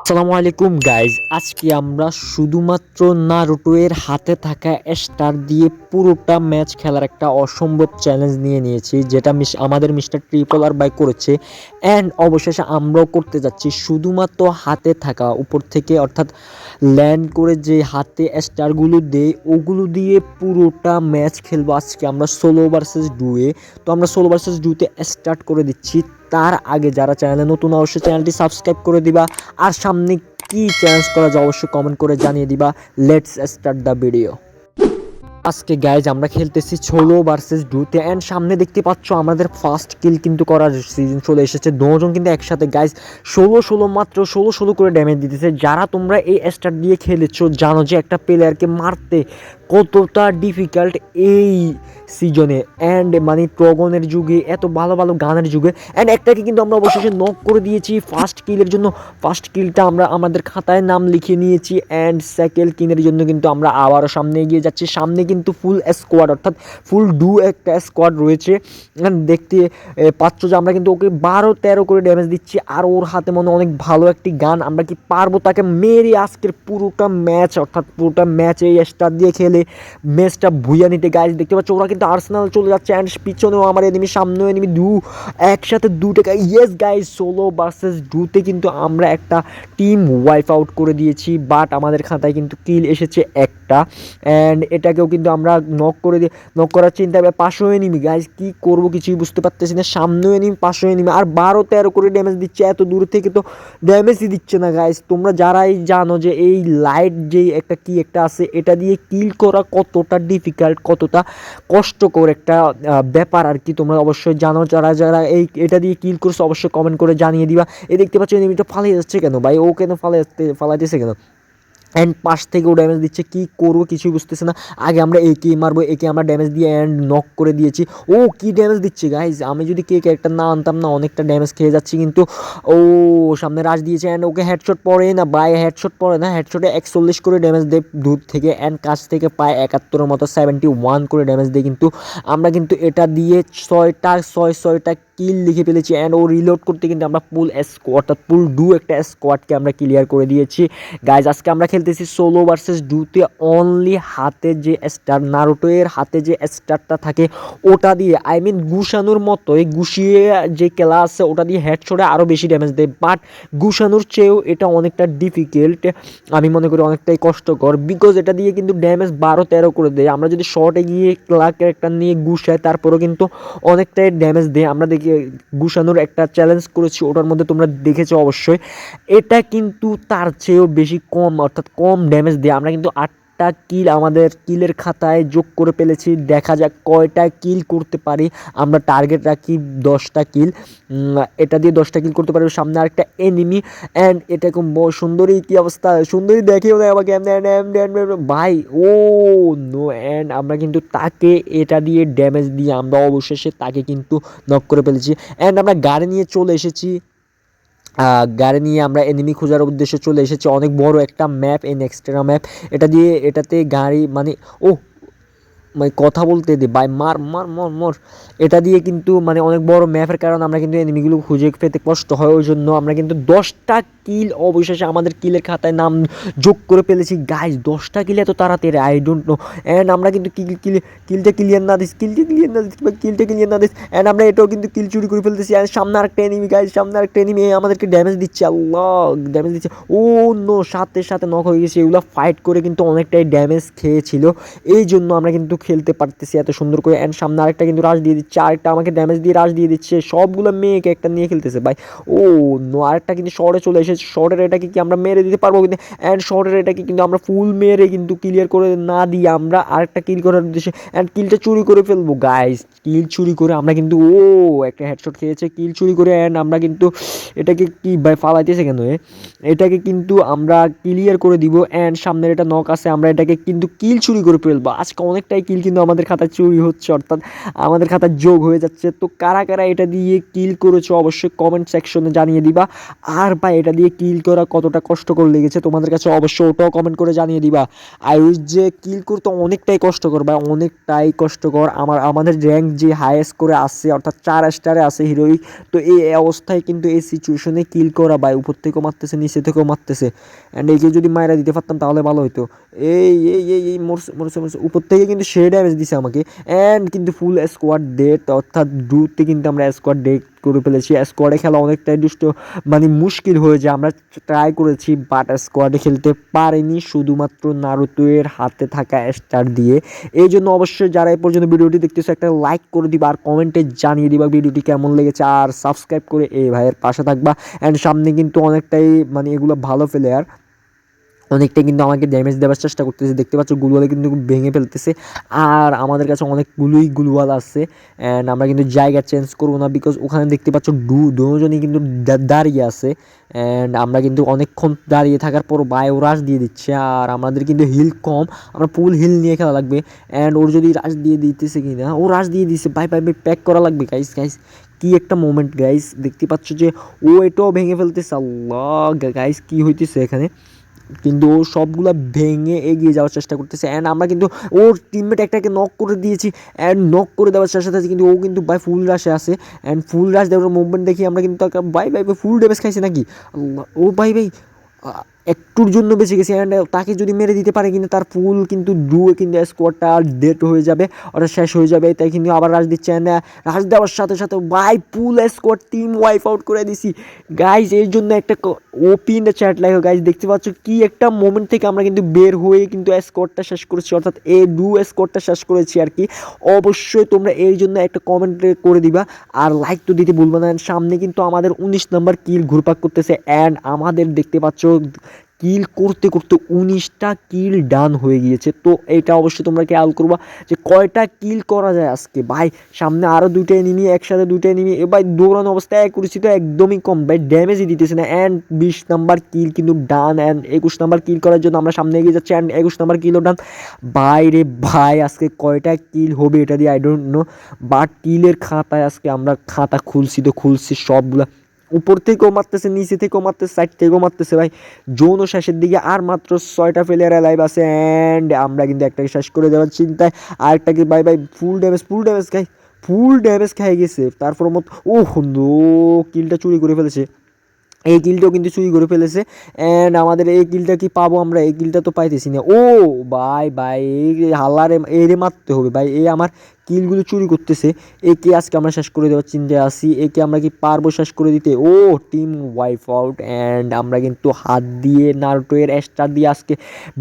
আসসালামু আলাইকুম গাইজ, আজকে আমরা শুধুমাত্র নারুটো এর হাতে থাকা স্টার দিয়ে পুরোটা ম্যাচ খেলার একটা অসম্ভব চ্যালেঞ্জ নিয়েছি, যেটা আমাদের মিস্টার ট্রিপল আর বাই করেছে। অ্যান্ড অবশেষে আমরাও করতে যাচ্ছি শুধুমাত্র হাতে থাকা উপর থেকে, অর্থাৎ ল্যান্ড করে যে হাতে স্টারগুলো দেয় ওগুলো দিয়ে পুরোটা ম্যাচ খেলবো আজকে আমরা সোলো ভার্সেস ডুয়ে। তো আমরা সোলো ভার্সেস ডুতে স্টার্ট করে দিচ্ছি। তার আগে যারা চ্যানেলে নতুন অবশ্যই চ্যানেলটি সাবস্ক্রাইব করে দিবা, আর সামনে কি চ্যালেঞ্জ করা যায় অবশ্যই কমেন্ট করে জানিয়ে দিবা। Let's start the video. আজকে গাইজ আমরা খেলতেছি সোলো ভার্সেস ডুতে, অ্যান্ড সামনে দেখতে পাচ্ছ আমাদের ফার্স্ট কিল কিন্তু করার সিজন চলে এসেছে। দুজন কিন্তু একসাথে গাইজ 16 মাত্র 16 করে ড্যামেজ দিতেছে। যারা তোমরা এই স্টার দিয়ে খেলেছো জানো যে একটা প্লেয়ারকে মারতে কতটা ডিফিকাল্ট এই সিজনে, অ্যান্ড মানে ট্রগনের যুগে, এত ভালো ভালো গানের যুগে। অ্যান্ড একটাকে কিন্তু আমরা অবশেষে নক করে দিয়েছি ফার্স্ট কিলের জন্য। ফার্স্ট কিলটা আমরা আমাদের খাতায় নাম লিখে নিয়েছি, অ্যান্ড সেকেন্ড কিলের জন্য কিন্তু আমরা আবারও সামনে এগিয়ে যাচ্ছি। সামনে কিন্তু ফুল স্কোয়াড, অর্থাৎ ফুল ডু একটা স্কোয়াড রয়েছে। দেখতে পাচ্ছ যে আমরা কিন্তু ওকে 12-13 করে ড্যামেজ দিচ্ছি, আর ওর হাতে মনে অনেক ভালো একটি গান। আমরা কি পারবো তাকে মেরে আজকের পুরোটা ম্যাচ, অর্থাৎ পুরোটা ম্যাচ এই স্টার দিয়ে খেলে ম্যাচটা ভুইয়া নিতে? গাইজ দেখতে পাচ্ছ ওরা কিন্তু আর্সেনাল চলে যাচ্ছে, অ্যান্ড পিছনেও আমার এনিমি, সামনেও এনিমি, একসাথে দুটো। ইয়েস গাইজ, সোলো ভার্সেস ডুতে কিন্তু আমরা একটা টিম ওয়াইপ আউট করে দিয়েছি, বাট আমাদের খাতায় কিন্তু কিল এসেছে একটা। অ্যান্ড এটাকেও কিন্তু আমরা নক করার চিন্তা। 500 এনিমি গাইজ, কি করবো কিছুই বুঝতে পারতেছি না। সামনেও এনিমি, 500 এনিমি, আর 12-13 করে ড্যামেজ দিচ্ছে। এত দূর থেকে তো ড্যামেজই দিচ্ছে না গাইজ। তোমরা যারাই জানো যে এই লাইট যেই একটা কি একটা আছে, এটা দিয়ে কিল করা কতটা ডিফিকাল্ট, কতটা কষ্টকর একটা ব্যাপার আর কি, তোমরা অবশ্যই জানো। যারা যারা এটা দিয়ে কিল করছে অবশ্যই কমেন্ট করে জানিয়ে দিবা। এই দেখতে পাচ্ছ এনিমিটা ফালিয়ে যাচ্ছে কেন ভাই, ও কেন ফালাইতেছে কেন? অ্যান্ড পাশ থেকেও ড্যামেজ দিচ্ছে, কী করবো কিছুই বুঝতেছে না। আগে আমরা একে মারবো, একে আমরা ড্যামেজ দিয়ে অ্যান্ড নক করে দিয়েছি। ও কি ড্যামেজ দিচ্ছে গাইজ, আমি যদি কে ক্যারেক্টার না আনতাম না, অনেকটা ড্যামেজ খেয়ে যাচ্ছি কিন্তু। ও সামনে রাশ দিয়েছে, অ্যান্ড ওকে হেডশট পড়ে না ভাই, হেডশট পড়ে না। হেডশটে 41 করে ড্যামেজ দেয় দূর থেকে, অ্যান্ড কাছ থেকে পায় 71 মতো, 71 করে ড্যামেজ দেয়। কিন্তু আমরা কিন্তু এটা দিয়ে 6টা কিল লিখে ফেলেছি, অ্যান্ড ও রিলোড করতে কিন্তু আমরা ফুল স্কোয়াড, অর্থাৎ ফুল ডু একটা স্কোয়াডকে আমরা ক্লিয়ার করে দিয়েছি। গাইজ আজকে আমরা খেলতেছি সোলো ভার্সেস ডুতে অনলি হাতে যে স্টার, নারুটো এর হাতে যে স্টারটা থাকে ওটা দিয়ে, আই মিন গুশানুর মতোই গুছিয়ে যে খেলা আছে ওটা দিয়ে হেডশটে আরও বেশি ড্যামেজ দেয়। বাট গুশানুর চেয়েও এটা অনেকটা ডিফিকাল্ট, আমি মনে করি অনেকটাই কষ্টকর, বিকজ এটা দিয়ে কিন্তু ড্যামেজ 12-13 করে দেয়। আমরা যদি শর্টে গিয়ে ক্যারেক্টার নিয়ে গুছাই তারপরেও কিন্তু অনেকটাই ড্যামেজ দেয়। আমরা দেখি গুছানোর একটা চ্যালেঞ্জ করেছি, ওটার মধ্যে তোমরা দেখেছো অবশ্যই। এটা কিন্তু তার চেয়েও বেশি কম, অর্থাৎ কম ড্যামেজ দেয়। আমরা কিন্তু 8টা কিল আমাদের কিলের খাতায় যোগ করে ফেলেছি। দেখা যাক কয়টা কিল করতে পারি। আমরা টার্গেট রাখি 10টা কিল, এটা দিয়ে 10টা কিল করতে পারি। সামনে আরেকটা এনিমি, অ্যান্ড এটা খুব সুন্দরী, কি অবস্থা, সুন্দরী দেখেও না আমাকে ভাই, ও নো। অ্যান্ড আমরা কিন্তু তাকে এটা দিয়ে ড্যামেজ দিয়ে আমরা অবশেষে তাকে কিন্তু নক করে ফেলেছি। অ্যান্ড আমরা গাড়ি নিয়ে চলে এসেছি, গাড়ি নিয়ে আমরা এনিমি খোঁজার উদ্দেশ্যে চলে এসেছি। অনেক বড় একটা ম্যাপ, এই নেক্সটেরা ম্যাপ, এটাতে গাড়ি মানে ও মানে কথা বলতে দে ভাই, মার মার মর মর। এটা দিয়ে কিন্তু মানে অনেক বড় ম্যাপের কারণে আমরা কিন্তু এনিমিগুলো খুঁজে পেতে কষ্ট হয়, ওই জন্য আমরা কিন্তু 10টা কিল অবশেষে আমাদের কিলের খাতায় নাম যোগ করে ফেলেছি। গাইজ 10টা কিল এত তাড়াতাড়ি, আই ডোন্ট নো। অ্যান্ড আমরা কিন্তু কিলটা ক্লিয়ার না দিস, অ্যান্ড আমরা এটাও কিন্তু কিল চুরি করে ফেলতেছি। অ্যান্ড সামনে আরেকটা এনিমি গাইজ, সামনে আরেকটা এনিমি আমাদেরকে ড্যামেজ দিচ্ছে, আল্লাহ ড্যামেজ দিচ্ছে। ও নো, সাথে সাথে নক হয়ে গেছে। এগুলো ফাইট করে কিন্তু অনেকটাই ড্যামেজ খেয়েছিল, এই জন্য আমরা কিন্তু খেলতে পারতেছি এত সুন্দর করে। অ্যান্ড সামনে আরেকটা কিন্তু রাশ দিয়ে দিচ্ছে, আরেকটা আমাকে ড্যামেজ দিয়ে রাশ দিয়ে দিচ্ছে। সবগুলো মেয়েকে একটা নিয়ে খেলতেছে ভাই। ও নো, আরেকটা কিন্তু শর্টে চলে এসেছে। শর্টের এটাকে কি আমরা মেরে দিতে পারবো কিন্তু? অ্যান্ড শর্টের এটাকে কিন্তু আমরা ফুল মেরে কিন্তু ক্লিয়ার করে না দিয়ে আমরা আরেকটা কিল করার উদ্দেশ্যে অ্যান্ড কিলটা চুরি করে ফেলবো। গাইস কিল চুরি করে আমরা কিন্তু, ও একটা হেডশট খেয়েছে কিল চুরি করে। অ্যান্ড আমরা কিন্তু এটাকে কি ভাই ফালাইতেছে কেন, এটাকে কিন্তু আমরা ক্লিয়ার করে দিব। অ্যান্ড সামনের এটা নক আছে, আমরা এটাকে কিন্তু কিল চুরি করে ফেলবো। আজকে অনেকটাই কিল কিন্তু আমাদের খাতায় চুরি হচ্ছে, অর্থাৎ আমাদের খাতায় যোগ হয়ে যাচ্ছে। তো কারা কারা এটা দিয়ে কিল করেছো অবশ্যই কমেন্ট সেকশনে জানিয়ে দিবা। আর ভাই এটা দিয়ে দিয়ে কিল করা কতটা কষ্টকর লেগেছে তোমাদের কাছে অবশ্যই ওটাও কমেন্ট করে জানিয়ে দিবা। আই উইশ যে কিল করতে অনেকটাই কষ্টকর বা অনেকটাই কষ্টকর। আমাদের র্যাঙ্ক যে হাইয়েস্ট করে আসছে অর্থাৎ 4 স্টারে আছে হিরোইক, তো এই অবস্থায় কিন্তু এই সিচুয়েশনে কিল করা ভাই উপর থেকেও মারতেছে নিচে থেকেও মারতেছে, অ্যান্ড একে যদি মায়েরা দিতে পারতাম তাহলে ভালো হতো। এই এই এই এই মরছে মরছে মরছে উপর থেকে কিন্তু সে ড্যামেজ দিছে আমাকে, অ্যান্ড কিন্তু ফুল স্কোয়াড ডেট অর্থাৎ ডুতে কিন্তু আমরা স্কোয়াড ডেট করে ফেলেছি। স্কোয়াডে খেলা অনেকটাই মানে মুশকিল হয়ে যায়। আমরা ট্রাই করেছি বাট স্কোয়াডে খেলতে পারিনি শুধুমাত্র নারুতো এর হাতে থাকা স্টার দিয়ে। এই জন্য অবশ্যই যারা এই পর্যন্ত ভিডিওটি দেখতেছো একটা লাইক করে দিবা আর কমেন্টে জানিয়ে দিবা ভিডিওটি কেমন লেগেছে, আর সাবস্ক্রাইব করে এই ভাইয়ের পাশে থাকবা। অ্যান্ড সামনে কিন্তু অনেকটাই মানে এগুলো ভালো প্লেয়ার, অনেকটাই কিন্তু আমাকে ড্যামেজ দেওয়ার চেষ্টা করতেছে। দেখতে পাচ্ছ গুলওয়ালে কিন্তু ভেঙে ফেলতেছে, আর আমাদের কাছে অনেকগুলোই গুলওয়াল আছে। অ্যান্ড আমরা কিন্তু জায়গা চেঞ্জ করবো না, বিকজ ওখানে দেখতে পাচ্ছ দুজনই কিন্তু দাঁড়িয়ে আছে। অ্যান্ড আমরা কিন্তু অনেকক্ষণ দাঁড়িয়ে থাকার পর বায়ো রাশ দিয়ে দিচ্ছে, আর আমাদের কিন্তু হিল কম, আমরা ফুল হিল নিয়ে খেলা লাগবে। অ্যান্ড ওর যদি রাশ দিয়ে দিতেছে কি না, ও রাশ দিয়ে দিচ্ছে, বাই বাই বাই প্যাক করা লাগবে গাইস। গাইস কি একটা মোমেন্ট গাইস, দেখতে পাচ্ছ যে ও এটাও ভেঙে ফেলতেছে। আল্লাহ গাইস কি হইতেছে এখানে, কিন্তু ও সবগুলা ভেঙে এগিয়ে যাওয়ার চেষ্টা করতেছে। অ্যান্ড আমরা কিন্তু ওর টিমমেট একটাকে নক করে দিয়েছি, অ্যান্ড নক করে দেওয়ার সাথে সাথে কিন্তু ও কিন্তু বাই ফুল রাশে আসে। অ্যান্ড ফুল রাশ দেওয়ার মুভমেন্ট দেখি আমরা কিন্তু bye bye bye full damage খাইছে নাকি, আল্লাহ ও বাই বাই একটুর জন্য বেঁচে গেছে। অ্যান্ড তাকে যদি মেরে দিতে পারে কিন্তু তার ফুল কিন্তু ডুয়ে কিন্তু স্কোয়াডটা ডেড হয়ে যাবে, ওটা শেষ হয়ে যাবে। তাই কিন্তু আবার রাশ দিচ্ছে, অ্যান্ড রাশ দেওয়ার সাথে সাথে by full squad team wipe out করে দিছি গাইজ। এই জন্য একটা OP in the chat like guys, দেখতে পাচ্ছ কি একটা মোমেন্ট থেকে আমরা কিন্তু বের হয়ে কিন্তু স্কোয়াডটা শেষ করেছি, অর্থাৎ স্কোয়াডটা শেষ করেছি আর কি। অবশ্যই তোমরা এই জন্য একটা কমেন্ট করে দিবা আর লাইক তো দিতে ভুলবা না। সামনে কিন্তু আমাদের 19 নম্বর কিল ঘুরপাক করতেছে, অ্যান্ড আমাদের দেখতে পাচ্ছ কিল করতে করতে 19টা কিল ডান হয়ে গিয়েছে। তো এটা অবশ্যই তোমরা খেয়াল করবা যে কয়টা কিল করা যায় আজকে। ভাই সামনে আরও দুটো এনিমি, একসাথে দুটো এনিমি, এ ভাই দৌড়ানো অবস্থায় করেছি তো একদমই কম ভাই, ড্যামেজই দিতেছে না। অ্যান্ড 20 নাম্বার কিল কিন্তু ডান, অ্যান্ড 21 নাম্বার কিল করার জন্য আমরা সামনে এগিয়ে যাচ্ছি, অ্যান্ড 21 নাম্বার কিলও ডান। ভাই রে ভাই আজকে কয়টা কিল হবে এটা দিয়ে আই ডোন্ট নো, বাট কিলের খাতায় আজকে আমরা খাতা খুলছি তো খুলছি সবগুলা। উপর থেকেও মারতেছে, নিচে থেকেও মারতেছে, সাইড থেকেও মারতেছে ভাই। জোনও শেষের দিকে, আর মাত্র 6টা প্লেয়ার লাইভ আছে, অ্যান্ড আমরা কিন্তু একটাকে শেষ করে দেওয়ার চিন্তায়, আরেকটাকে বাই বাই ফুল ড্যামেজ খাই, ফুল ড্যামেজ খাই গেছে। তারপর ও নো, কিলটা চুরি করে ফেলেছে, এই কিলটাও কিন্তু চুরি করে ফেলেছে। অ্যান্ড আমাদের এই কিলটা কি পাবো আমরা, এই কিলটা তো পাইতেছি না। ও ভাই ভাই এই হাল্লারে এরে মারতে হবে ভাই, এই আমার কিলগুলো চুরি করতেছে। একে আজকে আমরা শেষ করে দেওয়ার চিন্তায় আসি, একে আমরা কি পারবো শেষ করে দিতে? ও টিম ওয়াইপ আউট, অ্যান্ড আমরা কিন্তু হাত দিয়ে নারুটো এর স্টার দিয়ে আজকে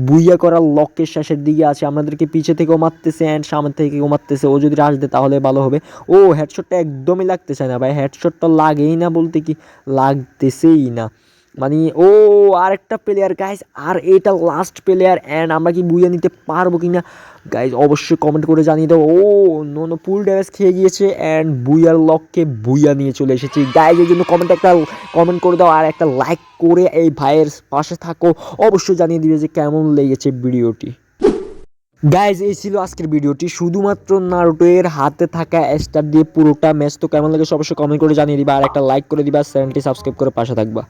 বুইয়া করার লক্ষ্যের শেষের দিকে আছে। আমাদেরকে পিছে থেকেও মারতেছে অ্যান্ড সামনে থেকেও মারতেছে, ও যদি রাশ দেয় তাহলে ভালো হবে। ও হেডশটটা একদমই লাগতেছে না ভাই, হেডশটটা লাগেই না বলতে কি লাগতেছেই না, মানে ও আরেকটা প্লেয়ার গাইজ, আর এটা লাস্ট প্লেয়ার। অ্যান্ড আমরা কি বুইয়া নিতে পারবো কি না গাইজ অবশ্যই কমেন্ট করে জানিয়ে দাও। ও নো ফুল ড্যামেজ খেয়ে গিয়েছে, অ্যান্ড বুইয়ার লককে বুইয়া নিয়ে চলে এসেছি গাইজ। এই জন্য একটা কমেন্ট করে দাও আর একটা লাইক করে এই ভাইয়ের পাশে থাকো, অবশ্যই জানিয়ে দিবে যে কেমন লেগেছে ভিডিওটি। গাইজ এই ছিল আজকের ভিডিওটি, শুধুমাত্র নারুটো এর হাতে থাকা স্টার দিয়ে পুরোটা ম্যাচ। তো কেমন লাগে অবশ্যই কমেন্ট করে জানিয়ে দিবা আর একটা লাইক করে দিবা, চ্যানেলটি সাবস্ক্রাইব করে পাশে থাকবা।